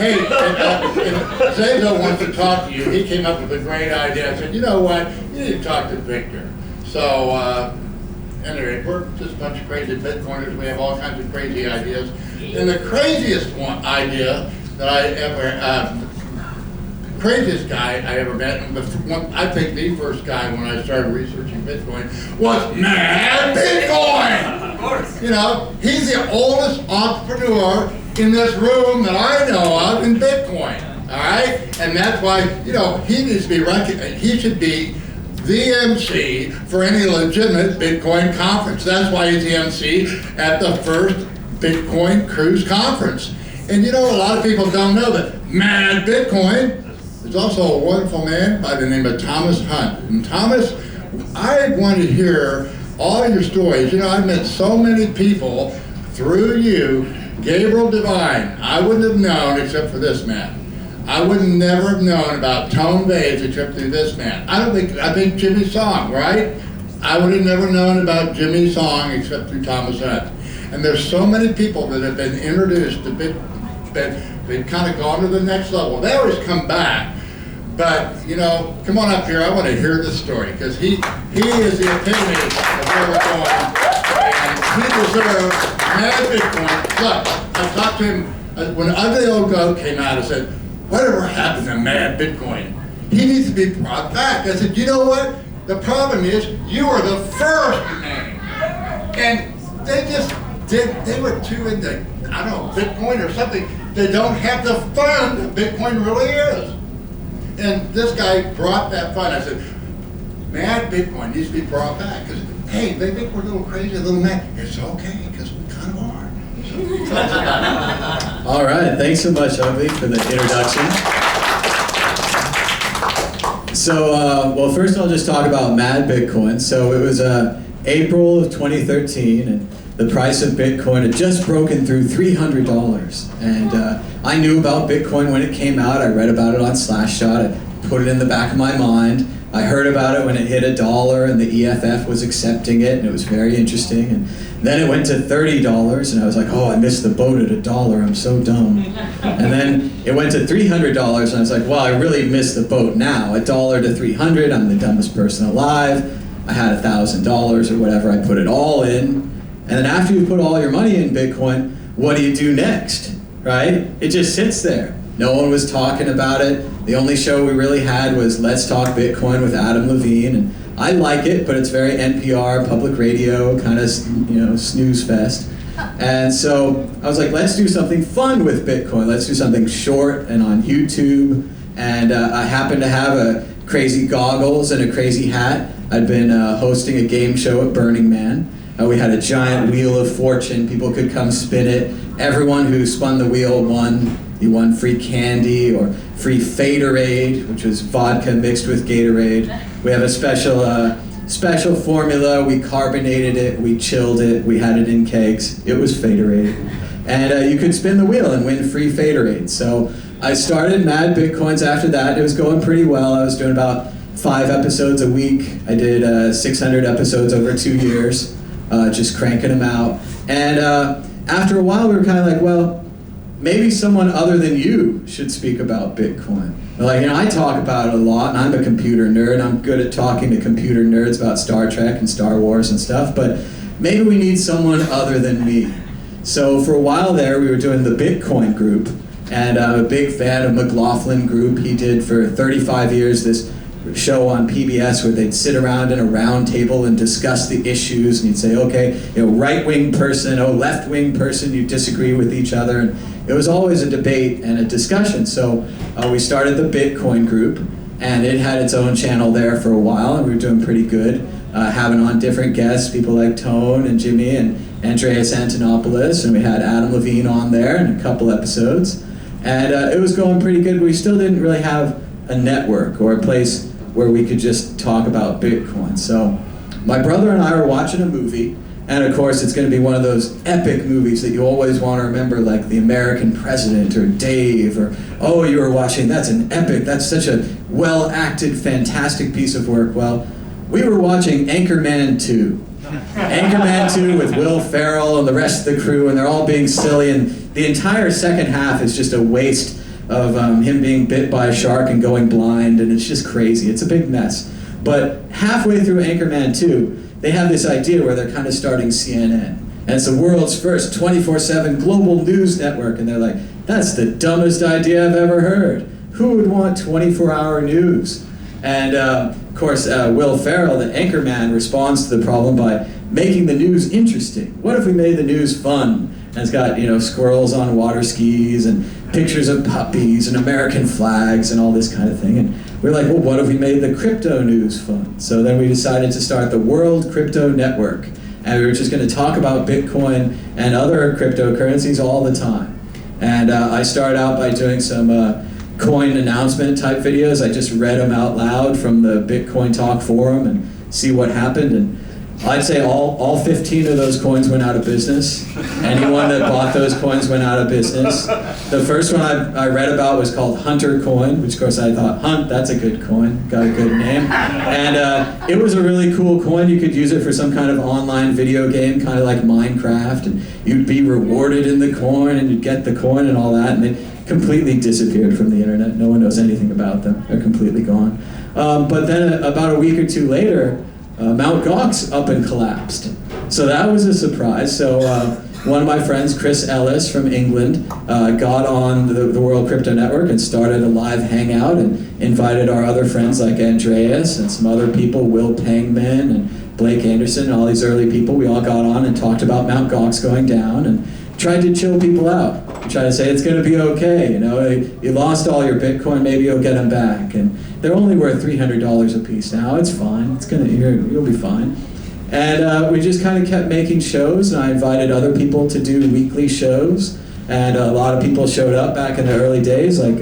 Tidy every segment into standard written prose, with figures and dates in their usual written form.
Hey, Zazo wants to talk to you. He came up with a great idea. I said, you know what? You need to talk to Victor. So, anyway, we're just a bunch of crazy Bitcoiners. We have all kinds of crazy ideas. And the craziest idea that I ever, craziest guy I ever met, and I think the first guy when I started researching Bitcoin was Mad Bitcoin! Of course. You know, he's the oldest entrepreneur in this room that I know of in Bitcoin, all right? And that's why, you know, he needs to be recognized. He should be the MC for any legitimate Bitcoin conference. That's why he's the MC at the first Bitcoin Cruise Conference. And you know, a lot of people don't know that Mad Bitcoin is also a wonderful man by the name of Thomas Hunt. And Thomas, I want to hear all your stories. You know, I've met so many people through you. Gabriel Devine, I wouldn't have known except for this man. I would never have known about Tone Bays except through this man. I think Jimmy Song, right? I would have never known about Jimmy Song except through Thomas Hunt. And there's so many people that have been introduced to they've kind of gone to the next level. They always come back. But, you know, come on up here. I want to hear this story because he is the epitome of where we're going. And he deserves Mad Bitcoin. Look, I talked to him when Ugly Old Goat came out. I said, whatever happened to Mad Bitcoin? He needs to be brought back. I said, you know what? The problem is you are the first name. And they were too into, I don't know, Bitcoin or something. They don't have the fun that Bitcoin really is. And this guy brought that fun. I said, Mad Bitcoin needs to be brought back. Because, hey, they think we're a little crazy, a little mad. It's okay, because we kind of are. So. All right, thanks so much, Ugly, for the introduction. So, well, first I'll just talk about Mad Bitcoin. So it was April of 2013, and the price of Bitcoin had just broken through $300. And I knew about Bitcoin when it came out. I read about it on Slashshot. I put it in the back of my mind. I heard about it when it hit $1 and the EFF was accepting it, and it was very interesting. And then it went to $30, and I was like, oh, I missed the boat at $1. I'm so dumb. And then it went to $300, and I was like, well, I really missed the boat now. $1 to $300, I'm the dumbest person alive. I had $1,000 or whatever. I put it all in. And then after you put all your money in Bitcoin, what do you do next, right? It just sits there. No one was talking about it. The only show we really had was Let's Talk Bitcoin with Adam Levine, and I like it, but it's very NPR, public radio, kind of, you know, snooze fest. And so I was like, let's do something fun with Bitcoin. Let's do something short and on YouTube. And I happened to have a crazy goggles and a crazy hat. I'd been hosting a game show at Burning Man. We had a giant wheel of fortune. People could come spin it. Everyone who spun the wheel won. You won free candy or free Faderade, which was vodka mixed with Gatorade. We have a special formula. We carbonated it. We chilled it. We had it in kegs. It was Faderade. And you could spin the wheel and win free Faderade. So I started Mad Bitcoins after that. It was going pretty well. I was doing about 5 episodes a week. I did 600 episodes over 2 years. Just cranking them out. And after a while, we were kind of like, well, maybe someone other than you should speak about Bitcoin. Like, you know, I talk about it a lot, and I'm a computer nerd. I'm good at talking to computer nerds about Star Trek and Star Wars and stuff, but maybe we need someone other than me. So for a while there, we were doing the Bitcoin group, and I'm a big fan of McLaughlin Group. He did for 35 years this show on PBS where they'd sit around in a round table and discuss the issues, and he'd say, okay, you know, right-wing person, oh, left-wing person, you disagree with each other, and it was always a debate and a discussion. So we started the Bitcoin group, and it had its own channel there for a while, and we were doing pretty good, having on different guests, people like Tone and Jimmy and Andreas Antonopoulos, and we had Adam Levine on there in a couple episodes, and it was going pretty good. We still didn't really have a network or a place where we could just talk about Bitcoin. So my brother and I were watching a movie, and of course it's going to be one of those epic movies that you always want to remember, like The American President or Dave, or, oh, you were watching, that's an epic, that's such a well-acted, fantastic piece of work. Well, we were watching Anchorman 2. Anchorman 2 with Will Ferrell and the rest of the crew, and they're all being silly, and the entire second half is just a waste of him being bit by a shark and going blind, and it's just crazy. It's a big mess. But halfway through Anchorman 2, they have this idea where they're kind of starting CNN. And it's the world's first 24/7 global news network. And they're like, that's the dumbest idea I've ever heard. Who would want 24-hour news? And of course, Will Ferrell, the Anchorman, responds to the problem by making the news interesting. What if we made the news fun? And it's got, squirrels on water skis and pictures of puppies and American flags and all this kind of thing. And we're like, well, what if we made the crypto news fun? So then we decided to start the World Crypto Network. And we were just going to talk about Bitcoin and other cryptocurrencies all the time. And I started out by doing some coin announcement type videos. I just read them out loud from the Bitcoin Talk forum and see what happened. And I'd say all 15 of those coins went out of business. Anyone that bought those coins went out of business. The first one I read about was called Hunter Coin, which of course I thought, Hunt, that's a good coin, got a good name. And it was a really cool coin. You could use it for some kind of online video game, kind of like Minecraft, and you'd be rewarded in the coin, and you'd get the coin and all that, and they completely disappeared from the internet. No one knows anything about them. They're completely gone. But then about a week or two later, Mt. Gox up and collapsed. So that was a surprise. So one of my friends, Chris Ellis from England, got on the World Crypto Network and started a live hangout and invited our other friends like Andreas and some other people, Will Pangman and Blake Anderson and all these early people. We all got on and talked about Mt. Gox going down and tried to chill people out. Try to say it's going to be okay. You lost all your Bitcoin, maybe you'll get them back. And they're only worth $300 a piece now. It's fine. You'll be fine. And we just kind of kept making shows, and I invited other people to do weekly shows. And a lot of people showed up back in the early days, like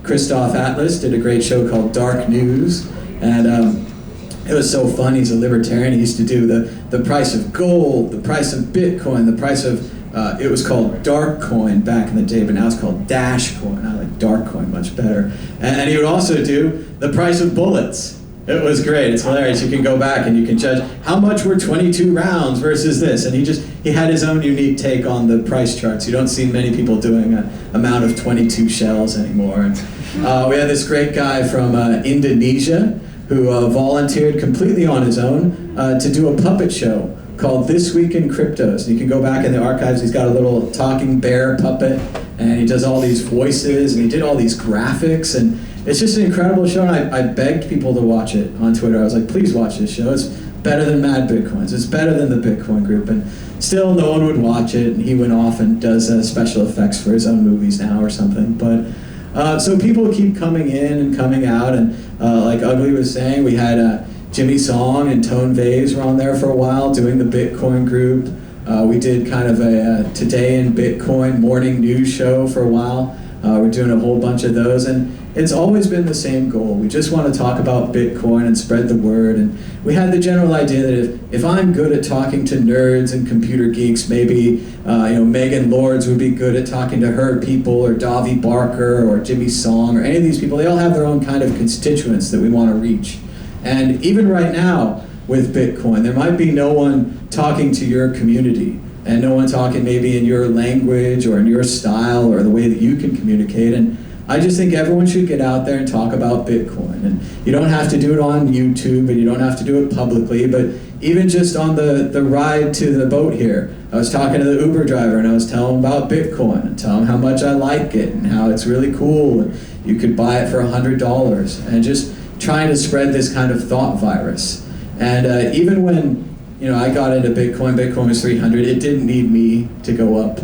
Christoph Atlas did a great show called Dark News. And it was so fun. He's a libertarian. He used to do the price of gold, the price of Bitcoin, the price of it was called Dark Coin back in the day, but now it's called Dash Coin. I like Dark Coin much better. And he would also do the price of bullets. It was great. It's hilarious. You can go back and you can judge how much were 22 rounds versus this. And he had his own unique take on the price charts. You don't see many people doing an amount of 22 shells anymore. And we had this great guy from Indonesia who volunteered completely on his own to do a puppet show called This Week in Cryptos. And you can go back in the archives. He's got a little talking bear puppet, and he does all these voices, and he did all these graphics, and it's just an incredible show. And I begged people to watch it on Twitter. I was like, please watch this show. It's better than Mad Bitcoins. It's better than the Bitcoin group. And still no one would watch it, and he went off and does special effects for his own movies now or something. But so people keep coming in and coming out, and like Ugly was saying, we had Jimmy Song and Tone Vays were on there for a while doing the Bitcoin group. We did kind of a Today in Bitcoin morning news show for a while. We're doing a whole bunch of those, and it's always been the same goal. We just want to talk about Bitcoin and spread the word, and we had the general idea that if I'm good at talking to nerds and computer geeks, maybe Megan Lords would be good at talking to her people, or Davi Barker, or Jimmy Song, or any of these people. They all have their own kind of constituents that we want to reach. And even right now with Bitcoin, there might be no one talking to your community and no one talking maybe in your language or in your style or the way that you can communicate. And I just think everyone should get out there and talk about Bitcoin. And you don't have to do it on YouTube, and you don't have to do it publicly, but even just on the ride to the boat here, I was talking to the Uber driver and I was telling him about Bitcoin and telling him how much I like it and how it's really cool and you could buy it for $100, and just trying to spread this kind of thought virus. And even when I got into Bitcoin was 300, it didn't need me to go up.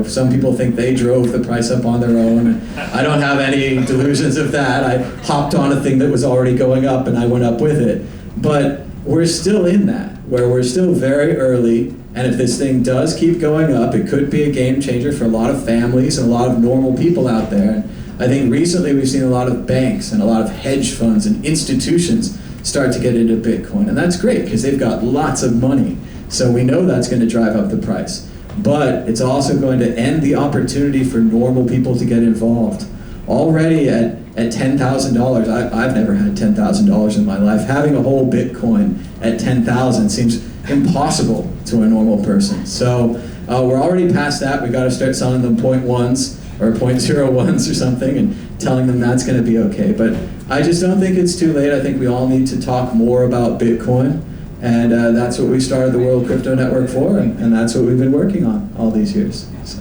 Some people think they drove the price up on their own, and I don't have any delusions of that. I hopped on a thing that was already going up and I went up with it. But we're still in that, where we're still very early, and if this thing does keep going up, it could be a game changer for a lot of families and a lot of normal people out there. And I think recently we've seen a lot of banks and a lot of hedge funds and institutions start to get into Bitcoin, and that's great because they've got lots of money. So we know that's going to drive up the price. But it's also going to end the opportunity for normal people to get involved. Already at $10,000, I've never had $10,000 in my life. Having a whole Bitcoin at $10,000 seems impossible to a normal person. So we're already past that. We've got to start selling them 0.1s. or 0.01s or something, and telling them that's going to be okay. But I just don't think it's too late. I think we all need to talk more about Bitcoin, and that's what we started the World Crypto Network for, and that's what we've been working on all these years. So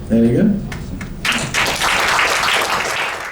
there you go.